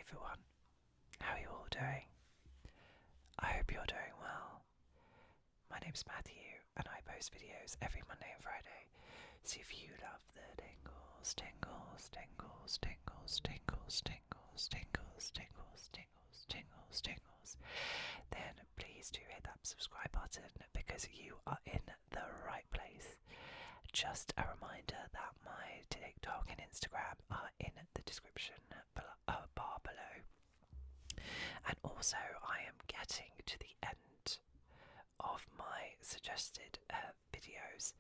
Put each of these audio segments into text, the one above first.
everyone, how are you all doing? I hope you're doing well. My name's Matthew and I post videos every Monday and Friday, so if you love the tingles, tingles, tingles, tingles, tingles, tingles, tingles, tingles, tingles, tingles, tingles, then please do hit that subscribe button because you are in the right place. Just a reminder that my TikTok and Instagram are in the description bar below. And also I am getting to the end of my suggested videos.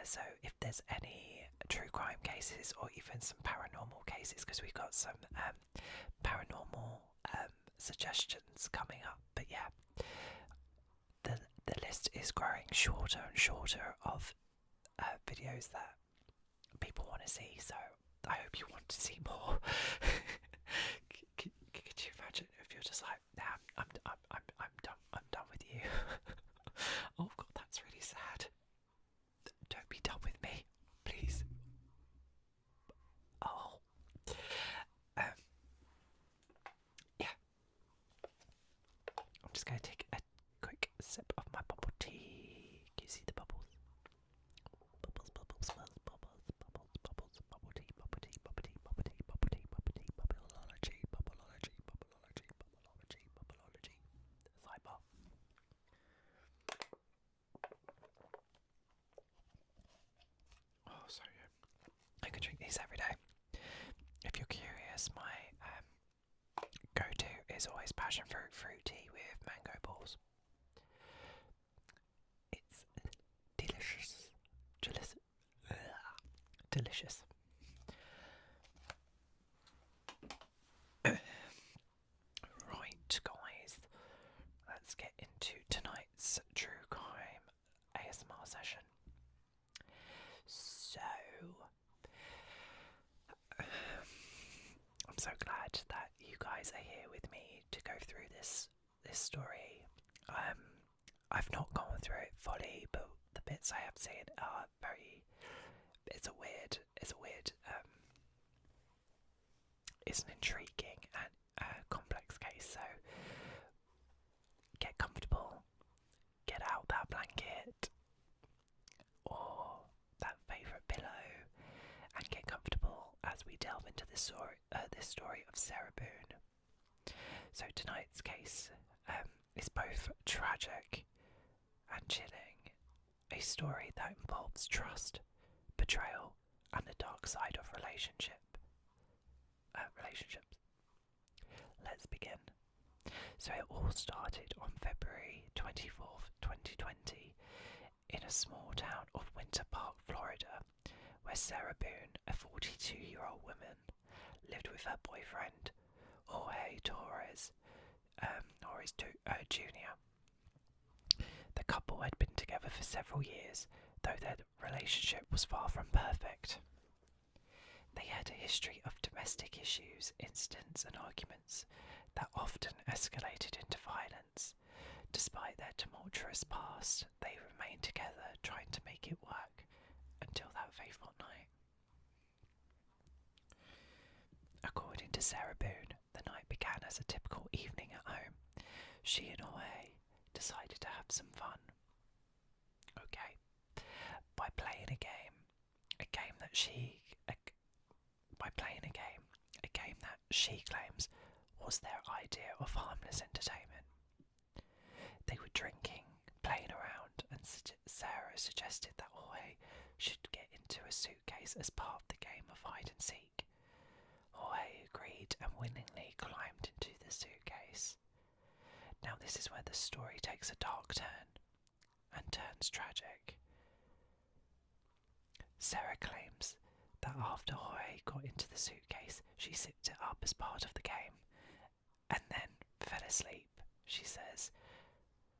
So if there's any true crime cases or even some paranormal cases, because we've got some paranormal suggestions coming up. But yeah, the list is growing shorter and shorter of videos that people want to see, so I hope you want to see more. Could you imagine if you're just like, nah, I'm done with you. Oh god, that's really sad. Don't be done with me, please. Oh, yeah. I'm just going to take a quick sip of my bubble tea. Can you see the bubbles? Bubbles, bubbles, bubbles, bubbles, bubbles, bubbles, bubble tea, bubble tea, bubble tea, bubble tea, bubble tea, bubble tea, bubbleology, bubbleology, bubbleology, bubbleology, bubbleology. Sidebar. Oh, so yeah. I can drink these every day. If you're curious, my go-to is always passion fruit tea with mango balls. It's delicious. Delicious. Right, guys, let's get into tonight's true crime ASMR session. So, I'm so glad that you guys are here with me to go through this story. I've not gone through it fully, but the bits I have seen are very. It's a weird. It's an intriguing and complex case. So get comfortable, get out that blanket or that favourite pillow, and get comfortable as we delve into this story of Sarah Boone. So tonight's case is both tragic and chilling, a story that involves trust, betrayal, and the dark side of relationships. Let's begin. So it all started on February 24th, 2020, in a small town of Winter Park, Florida, where Sarah Boone, a 42-year-old woman, lived with her boyfriend, Jorge Torres Jr. The couple had been together for several years, though their relationship was far from perfect. They had a history of domestic issues, incidents and arguments that often escalated into violence. Despite their tumultuous past, they remained together, trying to make it work until that fateful night. According to Sarah Boone, the night began as a typical evening at home. She and Jorge decided to have some fun. Okay, by playing a game that she claims was their idea of harmless entertainment. They were drinking, playing around, and Sarah suggested that Jorge should get into a suitcase as part of the game of hide and seek. Jorge agreed and willingly climbed into the suitcase. Now this is where the story takes a dark turn and turns tragic. Sarah claims that after Jorge got into the suitcase, she zipped it up as part of the game and then fell asleep. She says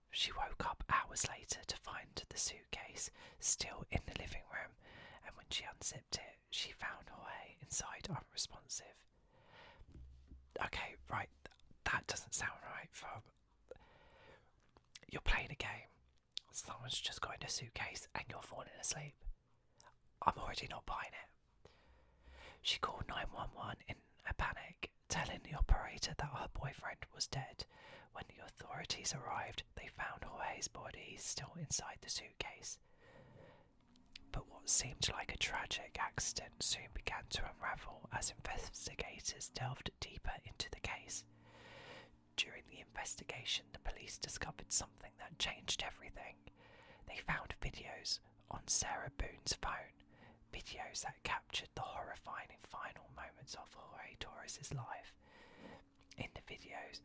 she woke up hours later to find the suitcase still in the living room, and when she unzipped it, she found Jorge inside unresponsive. Okay, right, that doesn't sound right. You're playing a game, someone's just got in a suitcase and you're falling asleep. I'm already not buying it. She called 911 in a panic, telling the operator that her boyfriend was dead. When the authorities arrived, they found Jorge's body still inside the suitcase. But what seemed like a tragic accident soon began to unravel as investigators delved deeper into the case. During the investigation, the police discovered something that changed everything. They found videos on Sarah Boone's phone, videos that captured the horrifying final moments of Jorge Torres' life. In the videos,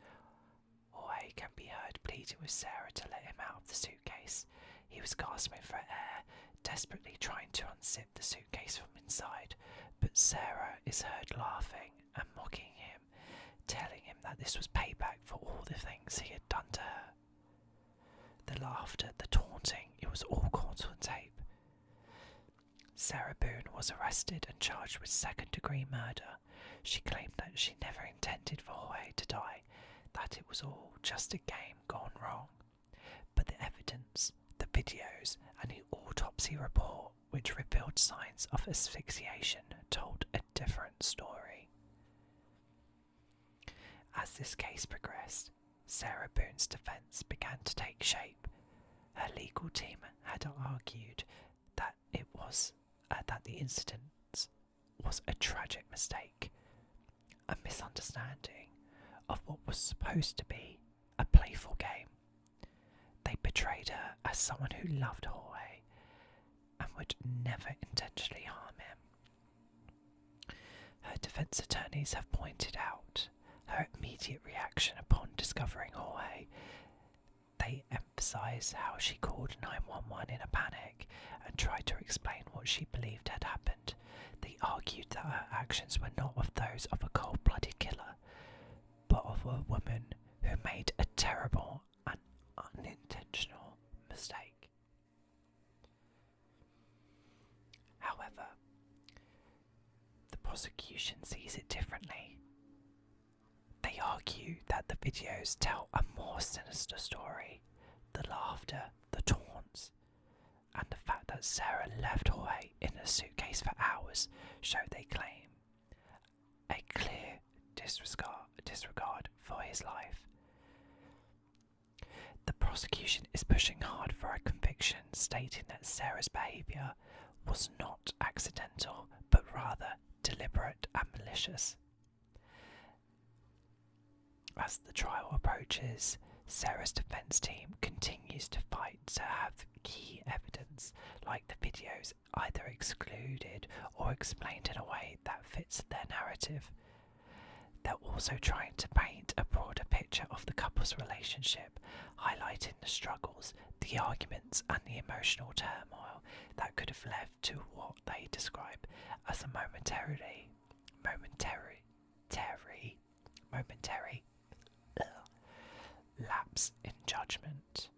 Jorge can be heard pleading with Sarah to let him out of the suitcase. He was gasping for air, desperately trying to unzip the suitcase from inside, but Sarah is heard laughing and mocking him, telling him that this was payback for all the things he had done to her. The laughter, the taunting, it was all caught on tape. Sarah Boone was arrested and charged with second-degree murder. She claimed that she never intended for Jorge to die, that it was all just a game gone wrong. But the evidence, the videos, and the autopsy report, which revealed signs of asphyxiation, told a different story. As this case progressed, Sarah Boone's defence began to take shape. Her legal team had argued that that the incident was a tragic mistake, a misunderstanding of what was supposed to be a playful game. They portrayed her as someone who loved Jorge and would never intentionally harm him. Her defence attorneys have pointed out her immediate reaction upon discovering Jorge. They emphasise how she called 911 in a panic and tried to explain what she believed had happened. They argued that her actions were not of those of a cold-blooded killer, but of a woman who made a terrible and unintentional mistake. However, the prosecution sees it differently. They argue that the videos tell a more sinister story. The laughter, the taunts, and the fact that Sarah left Jorge in a suitcase for hours show, they claim, a clear disregard for his life. The prosecution is pushing hard for a conviction, stating that Sarah's behaviour was not accidental, but rather deliberate and malicious. As the trial approaches, Sarah's defence team continues to fight to have key evidence, like the videos, either excluded or explained in a way that fits their narrative. They're also trying to paint a broader picture of the couple's relationship, highlighting the struggles, the arguments, and the emotional turmoil that could have led to what they describe as a momentary lapse in judgment.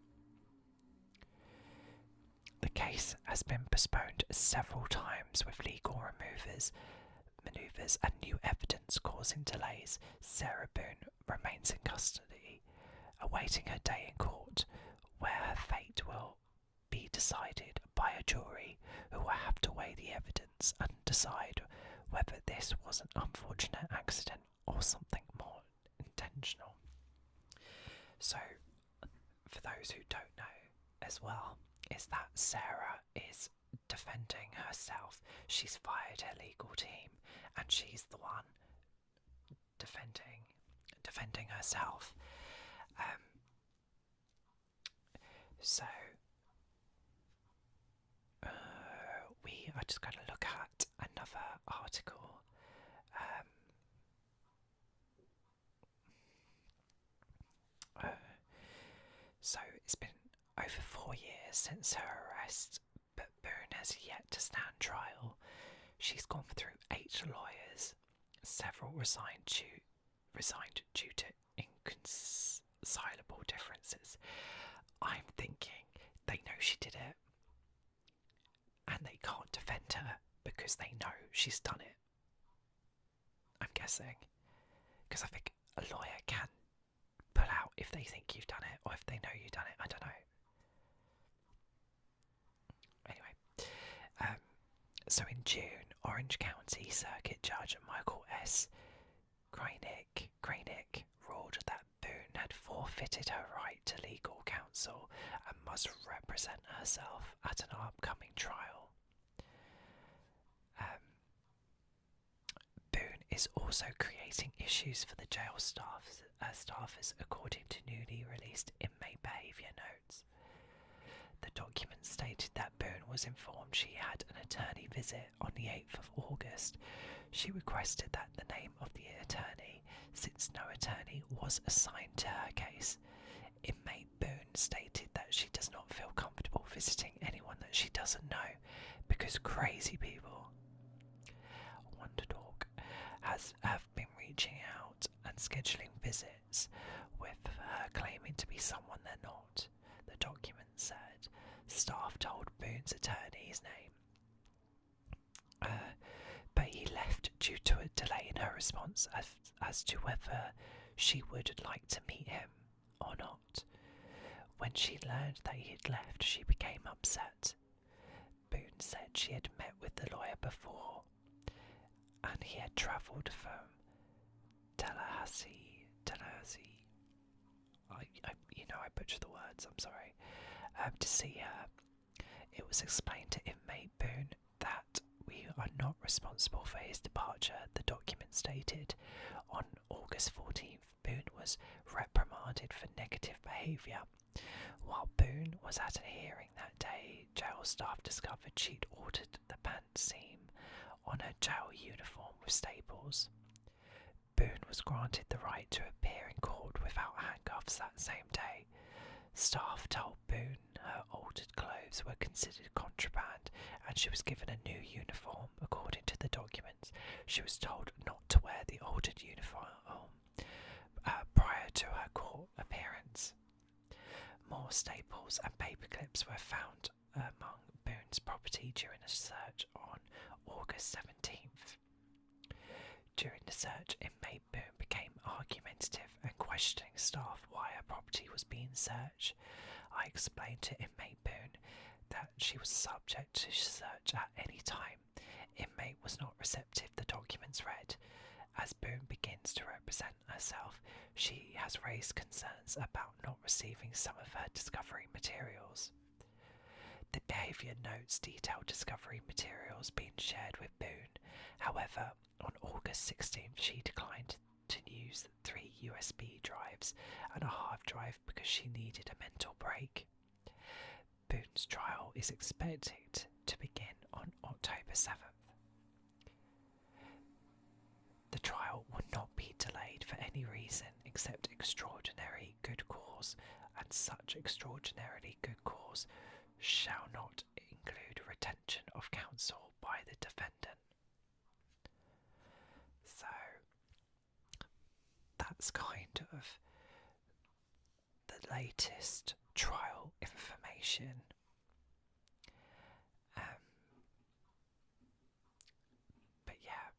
The case has been postponed several times with legal manoeuvres and new evidence causing delays. Sarah Boone remains in custody, awaiting her day in court, where her fate will be decided by a jury who will have to weigh the evidence and decide whether this was an unfortunate accident or something more intentional. So, for those who don't know as well, is that Sarah is defending herself. She's fired her legal team and she's the one defending herself. We are just going to look at another article. So it's been over 4 years since her arrest, but Boone has yet to stand trial. She's gone through 8 lawyers. Several resigned due to inconcilable differences. I'm thinking they know she did it, and they can't defend her because they know she's done it. I'm guessing, because I think a lawyer can pull out if they think you've done it or if they know you've done it. I don't know. Anyway, so in June, Orange County Circuit Judge Michael S. Graynick ruled that Boone had forfeited her right to legal counsel and must represent herself at an upcoming trial. Boone is also creating issues for the jail staffers according to newly released inmate behaviour notes. The document stated that Boone was informed she had an attorney visit on the 8th of August. She requested that the name of the attorney, since no attorney was assigned to her case. Inmate Boone stated that she does not feel comfortable visiting anyone that she doesn't know because crazy people, Wonder Dog, have been reaching out and scheduling visits, with her claiming to be someone they're not. The document said staff told Boone's attorney his name, but he left due to a delay in her response as to whether she would like to meet him or not. When she learned that he had left, she became upset. Boone said she had met with the lawyer before, and he had travelled from Tallahassee. I butcher the words, I'm sorry, to see her. It was explained to inmate Boone that we are not responsible for his departure, the document stated. On August 14th, Boone was reprimanded for negative behaviour. While Boone was at a hearing that day, jail staff discovered she'd altered the pant seam on her jail uniform with staples. Boone was granted the right to appear in court without handcuffs that same day. Staff told Boone her altered clothes were considered contraband and she was given a new uniform. According to the documents, she was told not to wear the altered uniform prior to her court appearance. More staples and paper clips were found among Boone's property during a search on August 17th. During the search, inmate Boone became argumentative and questioning staff why her property was being searched. I explained to inmate Boone that she was subject to search at any time. Inmate was not receptive, the documents read. As Boone begins to represent herself, she has raised concerns about not receiving some of her discovery materials. The behaviour notes detail discovery materials being shared with Boone. However, on August 16th, she declined to use 3 USB drives and a hard drive because she needed a mental break. Boone's trial is expected to begin on October 7th. The trial will not be delayed for any reason except extraordinary good cause, and such extraordinarily good cause shall not include retention of counsel by the defendant. So, that's kind of the latest trial information. But yeah.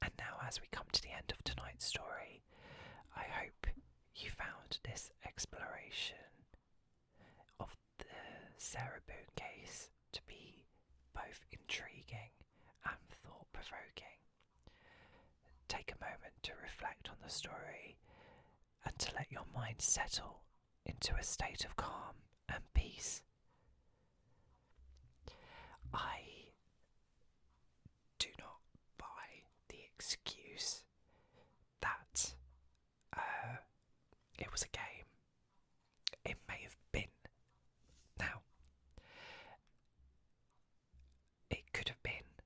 And now, as we come to the end of tonight's story, I hope you found this exploration of the Sarah Boone case to be both intriguing and thought-provoking. Take a moment to reflect on the story and to let your mind settle into a state of calm and peace. I do not buy the excuse that it was a game. It may have been. Now, it could have been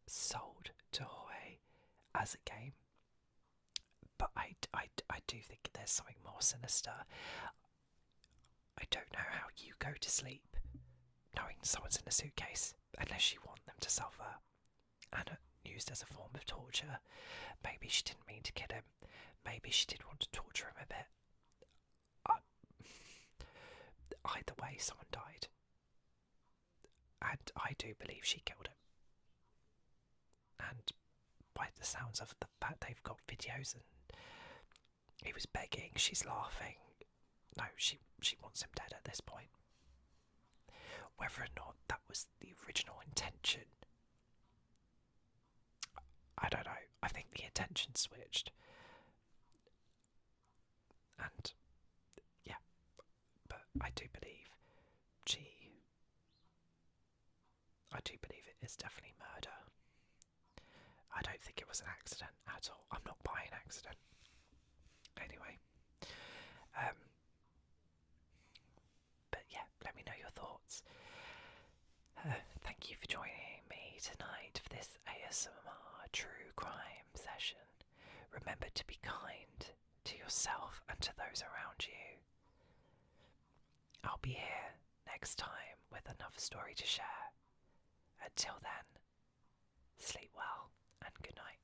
sold to Jorge as a game, but I do think there's something more sinister. I don't know how you go to sleep knowing someone's in a suitcase unless you want them to suffer and used as a form of torture. Maybe she didn't mean to kill him. Maybe she did want to torture him a bit. Either way, someone died. And I do believe she killed him. And by the sounds of the fact they've got videos and he was begging, she's laughing. No, she wants him dead at this point. Whether or not that was the original intention, I don't know. I think the and switched. And yeah, but I do believe it is definitely murder. I don't think it was an accident at all. I'm not buying accident. Anyway, but yeah, let me know your thoughts. Thank you for joining me tonight for this ASMR true crime session. Remember to be kind to yourself and to those around you. I'll be here next time with another story to share. Until then, sleep well and good night.